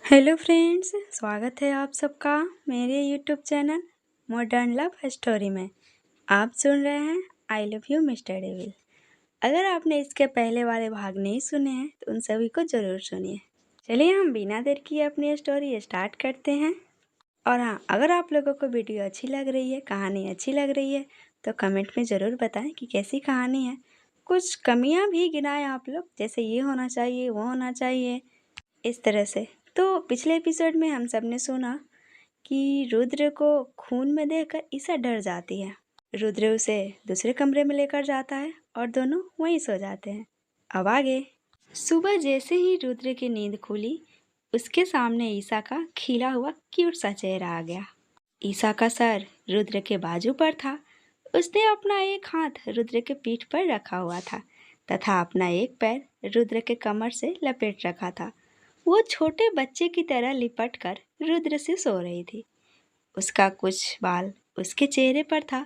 Hello friends, स्वागत है आप सबका मेरे YouTube channel modern love story में। आप सुन रहे हैं I love you mister devil. अगर आपने इसके पहले वाले भाग नहीं सुने हैं तो उन सभी को ज़रूर सुनिए। चलिए हम बिना देर किए अपनी स्टोरी स्टार्ट करते हैं। और हाँ, अगर आप लोगों को वीडियो अच्छी लग रही है, कहानी अच्छी लग रही है तो कमेंट में ज़रूर बताएं कि कैसी कहानी है। कुछ कमियाँ भी गिनाएं आप लोग, जैसे ये होना चाहिए, वो होना चाहिए, इस तरह से। तो पिछले एपिसोड में हम सब ने सुना कि रुद्र को खून में देखकर ईसा डर जाती है। रुद्र उसे दूसरे कमरे में लेकर जाता है और दोनों वहीं सो जाते हैं। अब आगे। सुबह जैसे ही रुद्र की नींद खुली, उसके सामने ईसा का खिला हुआ क्यूट सा चेहरा आ गया। ईसा का सर रुद्र के बाजू पर था। उसने अपना एक हाथ रुद्र के पीठ पर रखा हुआ था तथा अपना एक पैर रुद्र के कमर से लपेट रखा था। वो छोटे बच्चे की तरह लिपट कर रुद्र से सो रही थी। उसका कुछ बाल उसके चेहरे पर था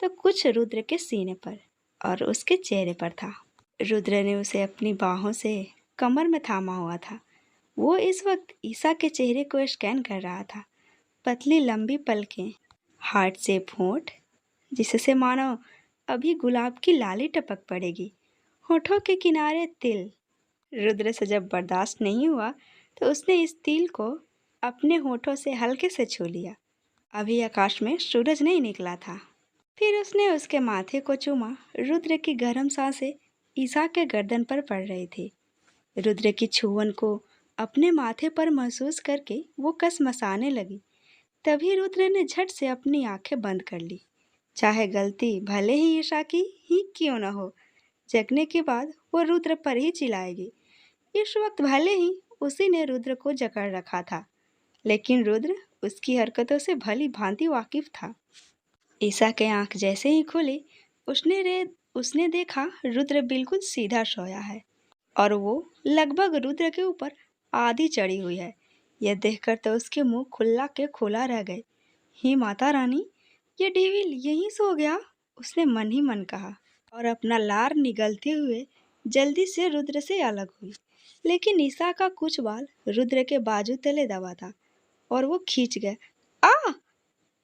तो कुछ रुद्र के सीने पर और उसके चेहरे पर था। रुद्र ने उसे अपनी बाहों से कमर में थामा हुआ था। वो इस वक्त ईसा के चेहरे को स्कैन कर रहा था। पतली लंबी पलकें, हार्ट शेप होंठ, जिससे मानो अभी गुलाब की लाली टपक पड़ेगी, होठों के किनारे तिल। रुद्र से जब बर्दाश्त नहीं हुआ तो उसने इस तिल को अपने होठों से हल्के से छू लिया। अभी आकाश में सूरज नहीं निकला था। फिर उसने उसके माथे को चूमा। रुद्र की गर्म सांसें ईसा के गर्दन पर पड़ रही थी। रुद्र की छुअन को अपने माथे पर महसूस करके वो कसमसाने लगी। तभी रुद्र ने झट से अपनी आंखें बंद कर ली। चाहे गलती भले ही ईसा की ही क्यों न हो, जगने के बाद वो रुद्र पर ही चिल्लाएगी। इस वक्त भले ही उसी ने रुद्र को जकड़ रखा था, लेकिन रुद्र उसकी हरकतों से भली भांति वाकिफ था। ईसा के आंख जैसे ही खुली, उसने देखा रुद्र बिल्कुल सीधा सोया है और वो लगभग रुद्र के ऊपर आधी चढ़ी हुई है। यह देखकर तो उसके मुंह खुला के खुला रह गए। ही माता रानी, ये डेविल यहीं सो गया, उसने मन ही मन कहा और अपना लार निगलते हुए जल्दी से रुद्र से अलग हुई। लेकिन ईसा का कुछ बाल रुद्र के बाजू तले दबा था और वो खींच गया। आ!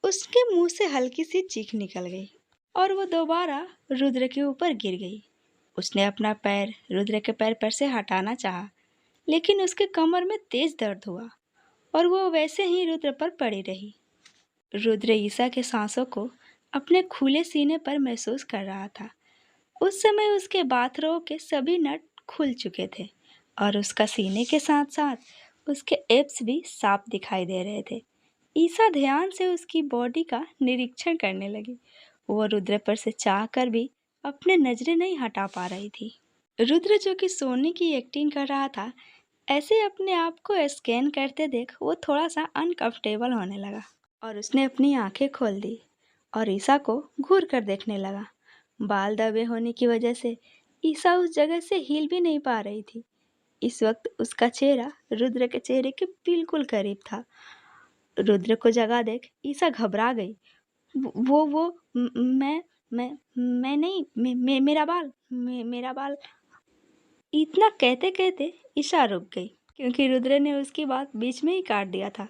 उसके मुंह से हल्की सी चीख निकल गई और वो दोबारा रुद्र के ऊपर गिर गई। उसने अपना पैर रुद्र के पैर पर से हटाना चाहा, लेकिन उसके कमर में तेज दर्द हुआ और वो वैसे ही रुद्र पर पड़ी रही। रुद्र ईसा के सांसों को अपने खुले सीने पर महसूस कर रहा था। उस समय उसके बाथरोब के सभी नट खुल चुके थे और उसका सीने के साथ साथ उसके एब्स भी साफ दिखाई दे रहे थे। ईसा ध्यान से उसकी बॉडी का निरीक्षण करने लगी। वो रुद्र पर से चाह कर भी अपने नजरें नहीं हटा पा रही थी। रुद्र जो कि सोने की एक्टिंग कर रहा था, ऐसे अपने आप को स्कैन करते देख वो थोड़ा सा अनकंफर्टेबल होने लगा और उसने अपनी आंखें खोल दी और ईसा को घूर कर देखने लगा। बाल दबे होने की वजह से ईसा उस जगह से हिल भी नहीं पा रही थी। इस वक्त उसका चेहरा रुद्र के चेहरे के बिल्कुल करीब था। रुद्र को जगह देख ईसा घबरा गई। वो मैं नहीं, मेरा बाल। इतना कहते कहते ईशा रुक गई, क्योंकि रुद्र ने उसकी बात बीच में ही काट दिया था।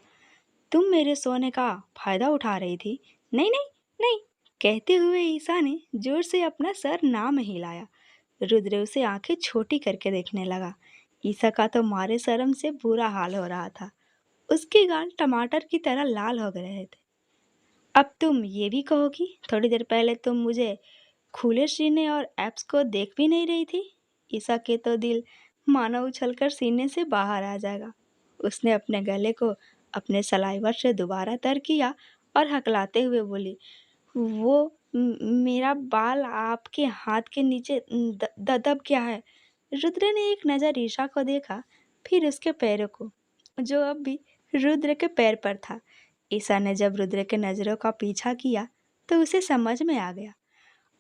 तुम मेरे सोने का फायदा उठा रही थी? नहीं नहीं नहीं, कहते हुए ईसा ने जोर से अपना सर ना में हिलाया। रुद्र उसे आंखें छोटी करके देखने लगा। ईसा का तो मारे शर्म से बुरा हाल हो रहा था। उसके गाल टमाटर की तरह लाल हो गए थे। अब तुम ये भी कहोगी, थोड़ी देर पहले तुम मुझे खुले सीने और एब्स को देख भी नहीं रही थी? ईसा के तो दिल मानो उछलकर सीने से बाहर आ जाएगा। उसने अपने गले को अपने सलाइवर से दोबारा तर किया और हकलाते हुए बोली, वो मेरा बाल आपके हाथ के नीचे दब गया है। रुद्र ने एक नज़र ईशा को देखा, फिर उसके पैरों को, जो अब भी रुद्र के पैर पर था। ईसा ने जब रुद्र के नज़रों का पीछा किया तो उसे समझ में आ गया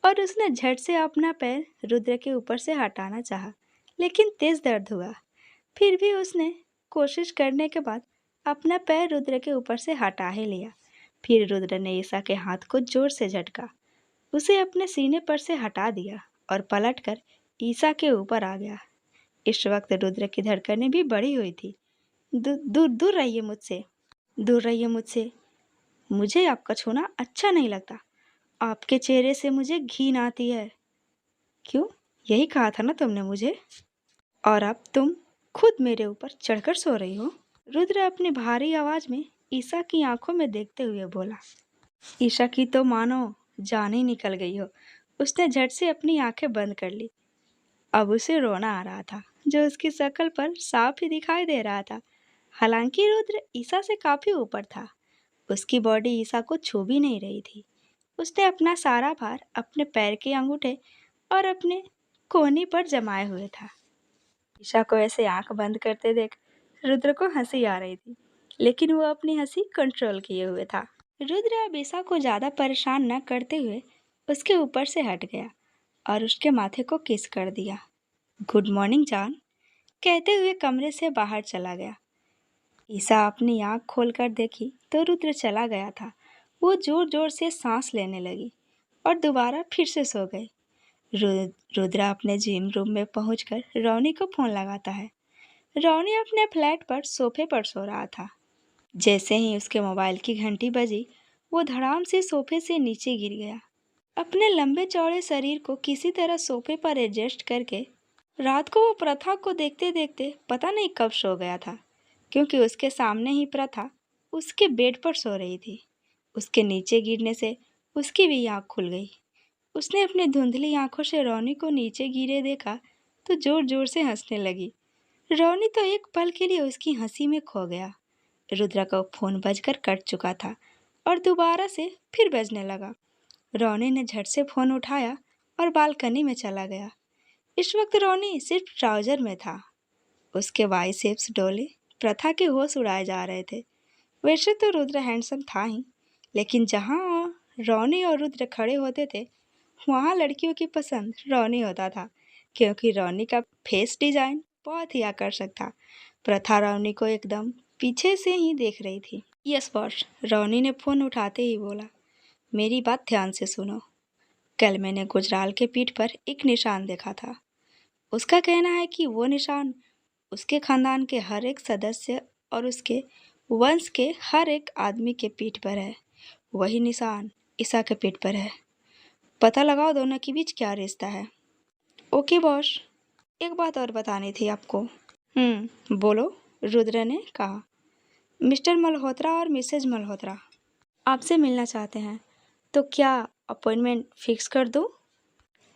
और उसने झट से अपना पैर रुद्र के ऊपर से हटाना चाहा, लेकिन तेज दर्द हुआ। फिर भी उसने कोशिश करने के बाद अपना पैर रुद्र के ऊपर से हटा ही लिया। फिर रुद्र ने ईसा के हाथ को जोर से झटका, उसे अपने सीने पर से हटा दिया और पलटकर ईसा के ऊपर आ गया। इस वक्त रुद्र की धड़कनें भी बढ़ी हुई थी। दूर दूर रहिए मुझसे, दूर रहिए मुझसे। मुझे आपका छूना अच्छा नहीं लगता। आपके चेहरे से मुझे घिन आती है। क्यों? यही कहा था ना तुमने मुझे। और अब तुम खुद मेरे ऊपर चढ़कर सो रही हो। रुद्र अपनी भारी आवाज में ईशा की आंखों में देखते हुए बोला। ईशा की तो मानो जान ही निकल गई हो। उसने झट से अपनी आंखें बंद कर ली। अब उसे रोना आ रहा था, जो उसकी शक्ल पर साफ ही दिखाई दे रहा था। हालांकि रुद्र ईशा से काफी ऊपर था। उसकी बॉडी ईशा को छू भी नहीं रही थी। उसने अपना सारा भार अपने पैर के अंगूठे और अपने कोहनी पर जमाए हुए था। ईशा को ऐसे आंख बंद करते देख रुद्र को हंसी आ रही थी, लेकिन वो अपनी हंसी कंट्रोल किए हुए था। रुद्र अब ईशा को ज्यादा परेशान न करते हुए उसके ऊपर से हट गया और उसके माथे को किस कर दिया। गुड मॉर्निंग जान, कहते हुए कमरे से बाहर चला गया। ईशा अपनी आंख खोलकर देखी तो रुद्र चला गया था। वो जोर जोर से सांस लेने लगी और दोबारा फिर से सो गई। रुद्र अपने जिम रूम में पहुंचकर रोनी को फोन लगाता है। रोनी अपने फ्लैट पर सोफे पर सो रहा था। जैसे ही उसके मोबाइल की घंटी बजी, वो धड़ाम से सोफे से नीचे गिर गया। अपने लंबे चौड़े शरीर को किसी तरह सोफे पर एडजस्ट करके रात को वो प्रथा को देखते देखते पता नहीं कब सो गया था, क्योंकि उसके सामने ही प्रथा उसके बेड पर सो रही थी। उसके नीचे गिरने से उसकी भी आँख खुल गई। उसने अपनी धुंधली आंखों से रोनी को नीचे गिरे देखा तो जोर जोर से हंसने लगी। रोनी तो एक पल के लिए उसकी हंसी में खो गया। रुद्र का फोन बजकर कट चुका था और दोबारा से फिर बजने लगा। रोनी ने झट से फोन उठाया और बालकनी में चला गया। इस वक्त रोनी सिर्फ ट्राउजर में था। उसके बाइसेप्स डोले प्रथा के होश उड़ाए जा रहे थे। वैसे तो रुद्र हैंडसम था ही, लेकिन जहाँ रोनी और रुद्र खड़े होते थे वहाँ लड़कियों की पसंद रोनी होता था, क्योंकि रोनी का फेस डिजाइन बहुत ही आकर्षक था। प्रथा रोनी को एकदम पीछे से ही देख रही थी। यस बॉस, रोनी ने फोन उठाते ही बोला। मेरी बात ध्यान से सुनो। कल मैंने गुजराल के पीठ पर एक निशान देखा था। उसका कहना है कि वो निशान उसके खानदान के हर एक सदस्य और उसके वंश के हर एक आदमी के पीठ पर है। वही निशान ईशा के पीठ पर है। पता लगाओ दोनों के बीच क्या रिश्ता है। ओके बॉस, एक बात और बतानी थी आपको। बोलो, रुद्र ने कहा। मिस्टर मल्होत्रा और मिसेज मल्होत्रा आपसे मिलना चाहते हैं, तो क्या अपॉइंटमेंट फिक्स कर दूं?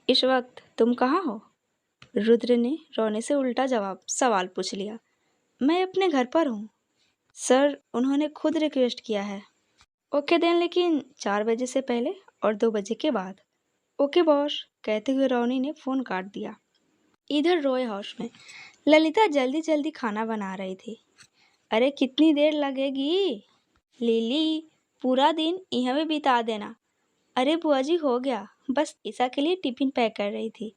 इस वक्त तुम कहाँ हो? रुद्र ने रोने से उल्टा सवाल पूछ लिया। मैं अपने घर पर हूँ सर, उन्होंने खुद रिक्वेस्ट किया है। ओके देन, लेकिन 4 बजे से पहले और 2 बजे के बाद। ओके बॉस, कहते हुए रोनी ने फोन काट दिया। इधर रॉय हाउस में ललिता जल्दी जल्दी खाना बना रही थी। अरे कितनी देर लगेगी? लिली, पूरा दिन यहाँ में बिता देना। अरे बुआ जी हो गया, बस ईशा के लिए टिफिन पैक कर रही थी।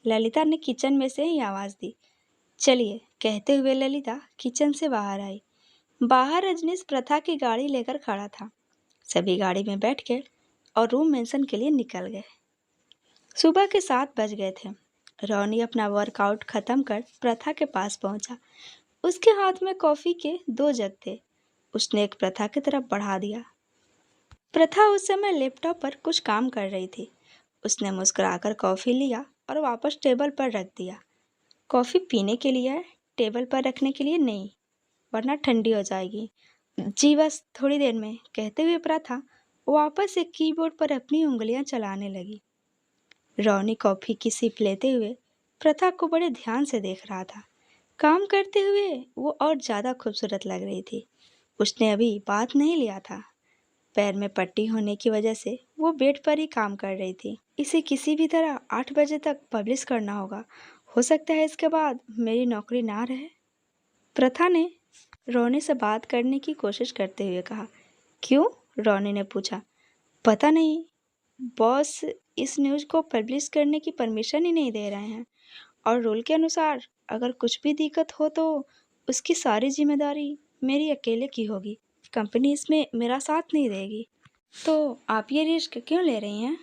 ललिता ने किचन में से ही आवाज़ दी। चलिए, कहते हुए ललिता किचन से बाहर आई। बाहर रजनीश प्रथा की गाड़ी लेकर खड़ा था। सभी गाड़ी में बैठ के और रूम मेंशन के लिए निकल गए। सुबह के 7 बज गए थे। रोनी अपना वर्कआउट खत्म कर प्रथा के पास पहुंचा। उसके हाथ में कॉफी के 2 जग थे। उसने एक प्रथा की तरफ बढ़ा दिया। प्रथा उस समय लैपटॉप पर कुछ काम कर रही थी। उसने मुस्कुराकर कॉफी लिया और वापस टेबल पर रख दिया। कॉफी पीने के लिए है, टेबल पर रखने के लिए नहीं, वरना ठंडी हो जाएगी। जी बस थोड़ी देर में, कहते हुए प्रथा वापस एक कीबोर्ड पर अपनी उंगलियां चलाने लगी। रोनी कॉफी की सिप लेते हुए प्रथा को बड़े ध्यान से देख रहा था। काम करते हुए वो और ज़्यादा खूबसूरत लग रही थी। उसने अभी बात नहीं लिया था। पैर में पट्टी होने की वजह से वो बेड पर ही काम कर रही थी। इसे किसी भी तरह 8 बजे तक पब्लिश करना होगा। हो सकता है इसके बाद मेरी नौकरी ना रहे। प्रथा ने रोनी से बात करने की कोशिश करते हुए कहा। क्यों? रोनी ने पूछा। पता नहीं, बॉस इस न्यूज़ को पब्लिश करने की परमिशन ही नहीं दे रहे हैं, और रूल के अनुसार अगर कुछ भी दिक्कत हो तो उसकी सारी जिम्मेदारी मेरी अकेले की होगी। कंपनी इसमें मेरा साथ नहीं देगी। तो आप ये रिस्क क्यों ले रही हैं?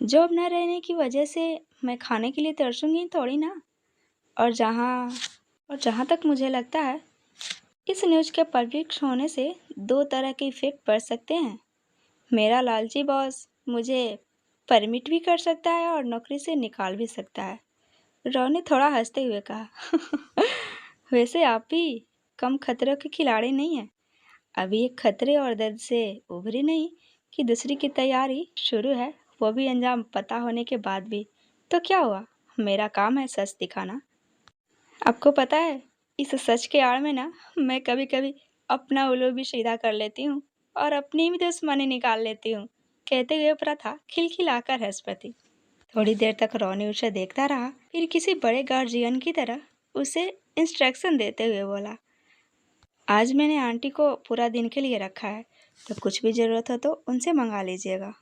जॉब न रहने की वजह से मैं खाने के लिए तरसूंगी थोड़ी ना। और जहाँ तक मुझे लगता है इस न्यूज़ के पब्लिक होने से दो तरह के इफ़ेक्ट पड़ सकते हैं। मेरा लालची बॉस मुझे परमिट भी कर सकता है और नौकरी से निकाल भी सकता है। रॉ ने थोड़ा हंसते हुए कहा। वैसे आप भी कम खतरों के खिलाड़ी नहीं हैं। अभी एक खतरे और दर्द से उभरी नहीं कि दूसरी की तैयारी शुरू है, वो भी अंजाम पता होने के बाद भी। तो क्या हुआ, मेरा काम है सच दिखाना। आपको पता है, इस सच के आड़ में ना मैं कभी कभी अपना उल्लू भी सीधा कर लेती हूँ और अपनी भी दुश्मनी निकाल लेती हूँ, कहते हुए प्रथा खिलखिलाकर हंस पड़ी। थोड़ी देर तक रोनी उसे देखता रहा, फिर किसी बड़े गार्जियन की तरह उसे इंस्ट्रक्शन देते हुए बोला, आज मैंने आंटी को पूरा दिन के लिए रखा है, तो कुछ भी ज़रूरत हो तो उनसे मंगा लीजिएगा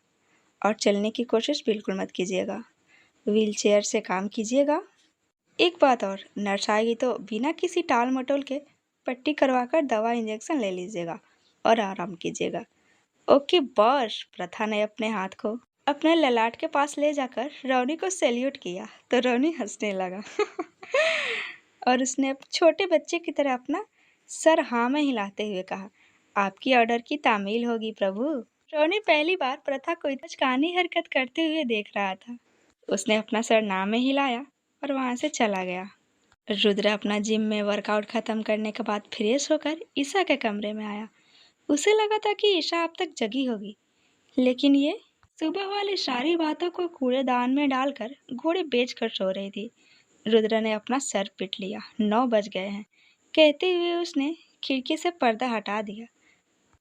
और चलने की कोशिश बिल्कुल मत कीजिएगा, व्हील चेयर से काम कीजिएगा। एक बात और, नर्स आएगी तो बिना किसी टाल मटोल के पट्टी करवाकर दवा इंजेक्शन ले लीजिएगा और आराम कीजिएगा। Okay boss. प्रथा ने अपने हाथ को अपने ललाट के पास ले जाकर रौनी को सैल्यूट किया तो रौनी हंसने लगा। और उसने छोटे बच्चे की तरह अपना सर हाँ में हिलाते हुए कहा, आपकी ऑर्डर की तामील होगी प्रभु। रौनी पहली बार प्रथा को इतनी हरकत करते हुए देख रहा था। उसने अपना सर ना में हिलाया और वहाँ से चला गया। रुद्र अपना जिम में वर्कआउट खत्म करने के बाद फ्रेश होकर ईशा के कमरे में आया। उसे लगा था कि ईशा अब तक जगी होगी, लेकिन ये सुबह वाली सारी बातों को कूड़ेदान में डालकर घोड़े बेचकर सो रही थी। रुद्र ने अपना सर पीट लिया। 9 बज गए हैं, कहते हुए उसने खिड़की से पर्दा हटा दिया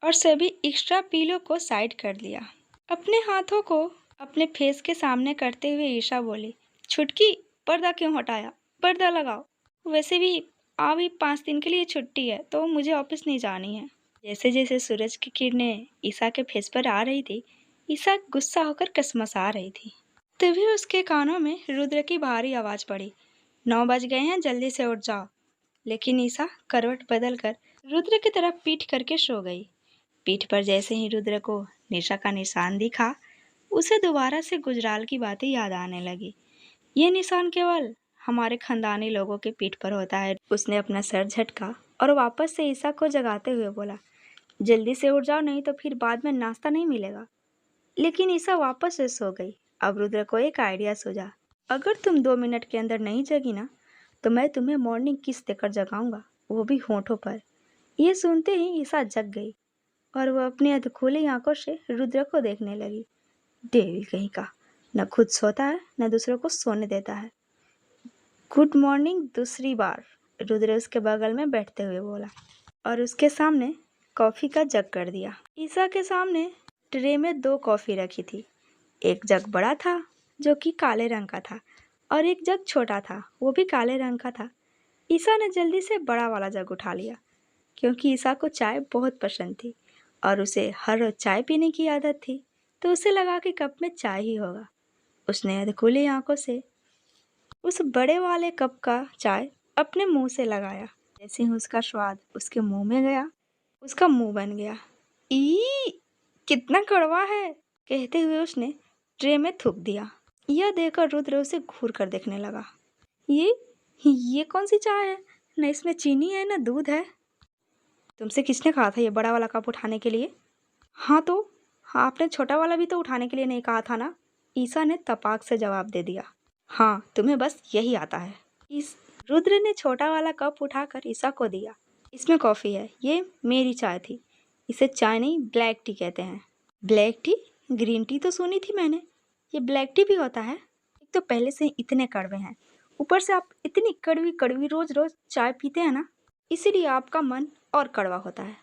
और सभी एक्स्ट्रा पीलो को साइड कर लिया। अपने हाथों को अपने फेस के सामने करते हुए ईशा बोली, छुटकी पर्दा क्यों हटाया, पर्दा लगाओ। वैसे भी अभी 5 दिन के लिए छुट्टी है तो मुझे ऑफिस नहीं जानी है। जैसे जैसे सूरज की किरणें ईशा के फेस पर आ रही थी, ईशा गुस्सा होकर कसमसा रही थी। तभी उसके कानों में रुद्र की भारी आवाज पड़ी, 9 बज गए हैं, जल्दी से उठ जाओ। लेकिन ईशा करवट बदलकर रुद्र की तरफ पीठ करके सो गई। पीठ पर जैसे ही रुद्र को निशा का निशान दिखा, उसे दोबारा से गुजराल की बातें याद आने लगी। ये निशान केवल हमारे खानदानी लोगों के पीठ पर होता है। उसने अपना सर झटका और वापस से ईशा को जगाते हुए बोला, जल्दी से उठ जाओ, नहीं तो फिर बाद में नाश्ता नहीं मिलेगा। लेकिन ईशा वापस से सो गई। अब रुद्र को एक आइडिया सूझा, अगर तुम 2 मिनट के अंदर नहीं जगी ना, तो मैं तुम्हें मॉर्निंग किस देकर जगाऊंगा, वो भी होठों पर। ये सुनते ही ईशा जग गई और वह अपनी अधखोली आंखों से रुद्र को देखने लगी। डेविल कहीं का, न खुद सोता है न दूसरों को सोने देता है। गुड मॉर्निंग दूसरी बार, रुद्र उसके बगल में बैठते हुए बोला और उसके सामने कॉफ़ी का जग कर दिया। ईशा के सामने ट्रे में 2 कॉफ़ी रखी थी। एक जग बड़ा था जो कि काले रंग का था और एक जग छोटा था, वो भी काले रंग का था। ईशा ने जल्दी से बड़ा वाला जग उठा लिया क्योंकि ईशा को चाय बहुत पसंद थी और उसे हर रोज चाय पीने की आदत थी, तो उसे लगा कि कप में चाय ही होगा। उसने अधखुली आंखों से उस बड़े वाले कप का चाय अपने मुंह से लगाया। जैसे ही उसका स्वाद उसके मुंह में गया, उसका मुंह बन गया। ई, कितना कड़वा है, कहते हुए उसने ट्रे में थूक दिया। यह देखकर रुद्र उसे घूर कर देखने लगा। ये कौन सी चाय है, न इसमें चीनी है न दूध है। तुमसे किसने कहा था ये बड़ा वाला कप उठाने के लिए? हाँ तो आपने छोटा वाला भी तो उठाने के लिए नहीं कहा था ना, ईशा ने तपाक से जवाब दे दिया। हाँ, तुम्हें बस यही आता है। इस रुद्र ने छोटा वाला कप उठाकर ईशा को दिया। इसमें कॉफ़ी है, ये मेरी चाय थी। इसे चाय नहीं ब्लैक टी कहते हैं। Black T? ग्रीन टी तो सुनी थी मैंने, ये ब्लैक टी भी होता है? एक तो पहले से ही इतने कड़वे हैं, ऊपर से आप इतनी कड़वी कड़वी रोज रोज चाय पीते हैं ना, इसीलिए आपका मन और कड़वा होता है।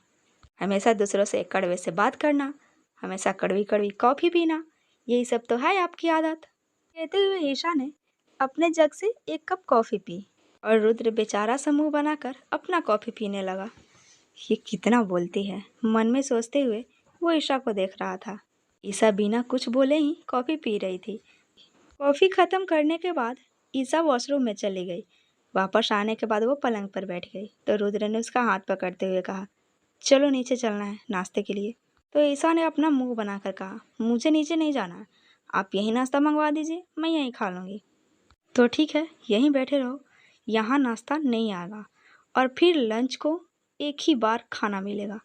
हमेशा दूसरों से कड़वे से बात करना, हमेशा कड़वी कड़वी कॉफ़ी पीना, यही सब तो है आपकी आदत। कहते हुए ईशा ने अपने जग से एक कप कॉफ़ी पी और रुद्र बेचारा सा मुंह बनाकर अपना कॉफ़ी पीने लगा। ये कितना बोलती है, मन में सोचते हुए वो ईशा को देख रहा था। ईशा बिना कुछ बोले ही कॉफ़ी पी रही थी। कॉफ़ी ख़त्म करने के बाद ईशा वॉशरूम में चली गई। वापस आने के बाद वो पलंग पर बैठ गई तो रुद्र ने उसका हाथ पकड़ते हुए कहा, चलो नीचे चलना है नाश्ते के लिए। तो ईशा ने अपना मुंह बनाकर कहा, मुझे नीचे नहीं जाना है, आप यहीं नाश्ता मंगवा दीजिए, मैं यहीं खा लूँगी। तो ठीक है, यहीं बैठे रहो, यहाँ नाश्ता नहीं आएगा और फिर लंच को एक ही बार खाना मिलेगा।